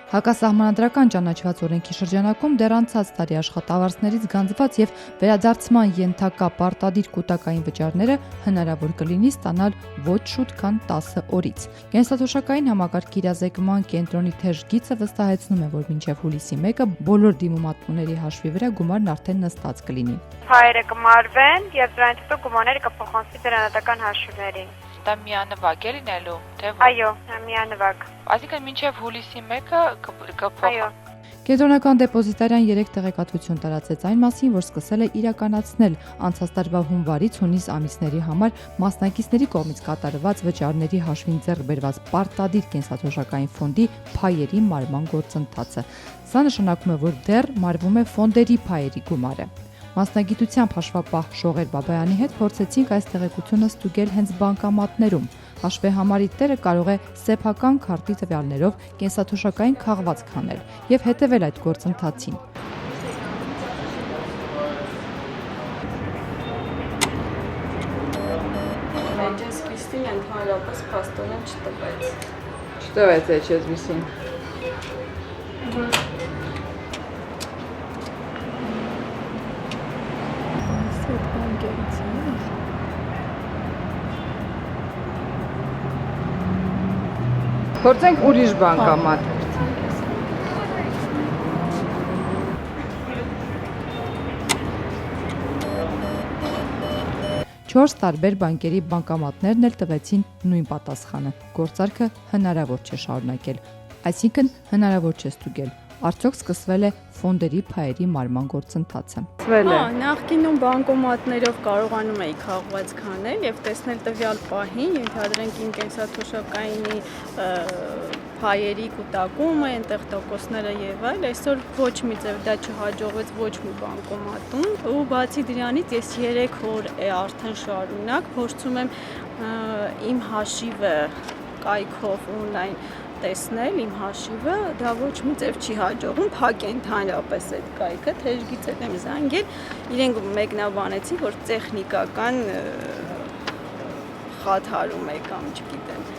Հակասահմանադրական ճանաչված օրենքի շրջանակում դեռ անցած տարի աշխատավարձներից գանձված եւ վերադարձման ենթակա պարտադիր կուտակային վճարները հնարավոր կլինի ստանալ ոչ շուտ քան 10 օրից։ Կենսաթոշակային համակարգի իրազեկման կենտրոնի թեժ գիծը վստահեցնում է, որ մինչև հուլիսի 1-ը բոլոր դիմումատուների հաշվի վրա գումարն արդեն նստած կլինի։ Հայերը կմարվեն եւ դրանից հետո գումարները կփոխանցվի դրանատական հաշիվներին։ Դա միանվագ է լինելու, թե ոչ։ Այո, միանվագ։ Այսինքն մինչև հուլիսի 1-ը կփոխվի։ Այո։ Կենտրոնական դեպոզիտարիան 3 տեղեկատվություն տարածեց այն մասին, որ սկսել է իրականացնել անցած տարվա հունվարից հունիս ամիսների համար մասնակիցների կողմից կատարված վճարների հաշվին ձեռք բերված պարտադիր կենսաթոշակային ֆոնդի փայերի մարման գործընթացը։ Սա նշանակում է, որ դեռ մարվում է ֆոնդերի փայերի գումարը։ Մասնագիտությամբ հաշվապահ Շողեր Բաբայանի հետ փորձեցինք այս տեղեկությունը ստուգել հենց բանկամատներում։ Հաշվեհամարի տերը կարող է սեփական քարտի տվյալներով կենսաթոշակային քաղվածք հանել եւ հետեւել այդ գործընթացին։ Էջես Քրիստին ընդհանրապես փաստորեն չտվեց։ Չտվեց HSBC-ին։ Փորձենք ուրիշ բանկամատ։ Չորս տարբեր բանկերի բանկամատներն էլ տվեցին նույն պատասխանը։ Գործարքը հնարավոր չէ շարունակել, այսինքն հնարավոր չէ ստուգել։ Արդյոք սկսվել է ֆոնդերի փայերի մարման գործընթացը։ Նախկինում բանկոմատներով կարողանում էի քաղվածք հանել եւ տեսնել տվյալ պահին, ենթադրենք իմ կենսաթոշակայինի փայերի կուտակումը, այնտեղ տոկոսները եւ այլ, այսօր ոչ մի ձև դա չհաջողվեց ոչ մի բանկոմատում, ու բացի դրանից ես 3 օր է արդեն շարունակ փորձում եմ իմ հաշիվը կայքով օնլայն տեսնել իմ հաշիվը, դա ոչ մի ձև չի հաջողում, փակ է ընդհանրապես այդ կայքը, թեժգից եմ զանգել, իրենք մեկնաբանեցին, որ տեխնիկական խաթարում է կամ չգիտեմ։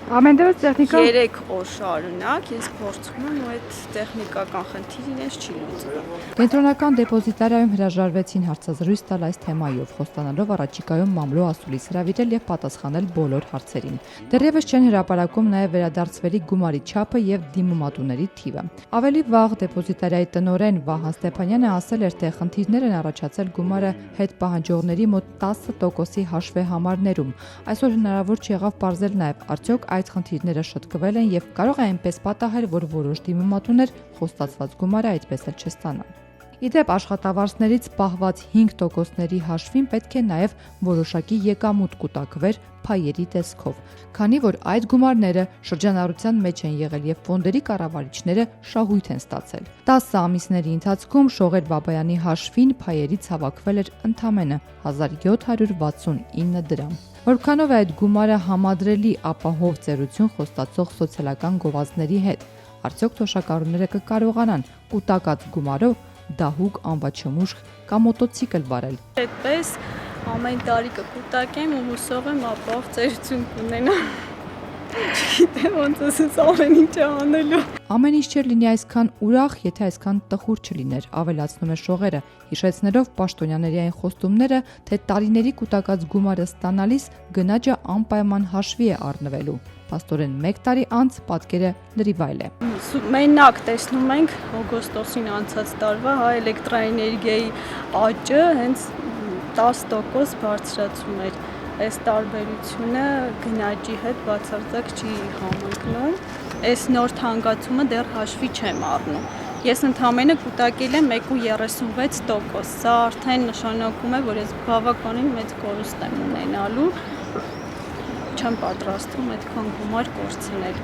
Ամեն դեպս տեխնիկա 3 օր շարունակ ես փորձում եմ ու այդ տեխնիկական խնդիրը ինձ չի լուծվում։ Կենտրոնական դեպոզիտարիայում հրաժարվեցին հարցազրույց տալ այս թեմայով, խոստանալով առաջիկայում մամլո ասուլիս հրավիրել եւ պատասխանել բոլոր հարցերին։ Դեռևս չեն հրապարակում նաեւ վերադարձվելի գումարի չափը եւ դիմումատուների թիվը։ Ավելի վաղ դեպոզիտարիայի տնօրեն Վահան Ստեփանյանը ասել էր, թե խնդիրներ են առաջացել գումարը հետ պահանջողների մոտ 10% հաշվեհամարներում։ Այսօր հնարավոր չեղավ պարզել նաեւ արդյոք այդ խնդիրները շտկվել են եւ կարող է այնպես պատահել, որ որոշ դիմումատուներ խոստացված գումարը այդպես էլ չստանան։ Իդեպ աշխատավարձներից պահված 5%-ների հաշվին պետք է նաև որոշակի եկամուտ կուտակվեր փայերի տեսքով, քանի որ այդ գումարները շրջանառության մեջ են եղել եւ ֆոնդերի կառավարիչները շահույթ են ստացել։ 10 ամիսների ընթացքում Շողեր Բաբայանի հաշվին փայերից հավաքվել էր ընդամենը 1769 դրամ։ Որքանով է այդ գումարը համադրելի ապահով ծերություն խոստացող սոցիալական գովազդների հետ, արդյոք թոշակառուները կկարողանան կուտակած գումարով դահուկ անվաչմուշ կամ մոտոցիկլ վարել։ Այդպես ամեն տարի կկուտակեմ ու հուսով եմ ապահով ծերություն կունենամ։ Չգիտեմ ոնց ասես ամեն ինչը անելու։ Ամեն ինչ չէր լինի այսքան ուրախ, եթե այսքան տխուր չլիներ, ավելացնում է Շողերը, հիշեցնելով պաշտոնյաների այն խոստումները, թե տարիների կուտակած գումարը ստանալիս գնաճը անպայման հաշվի է առնվելու։ Պաստորեն 1 տարի անց պատկերը լրիվ այլ է։ Մենակ տեսնում ենք օգոստոսին անցած տարվա էլեկտրաէներգիայի աճը հենց 10% բարձրացում էր։ Այս տարբերությունը գնաճի հետ բացարձակ չի համընկնում։ Այս նոր թանկացումը դեռ հաշվի չեմ առնում։ Ես ընդամենը կուտակել եմ 1.36%։ Սա արդեն նշանակում է, որ ես բավականին մեծ կորուստ եմ ունենալու։ Չեմ պատրաստվում այդքան գումար կորցնել։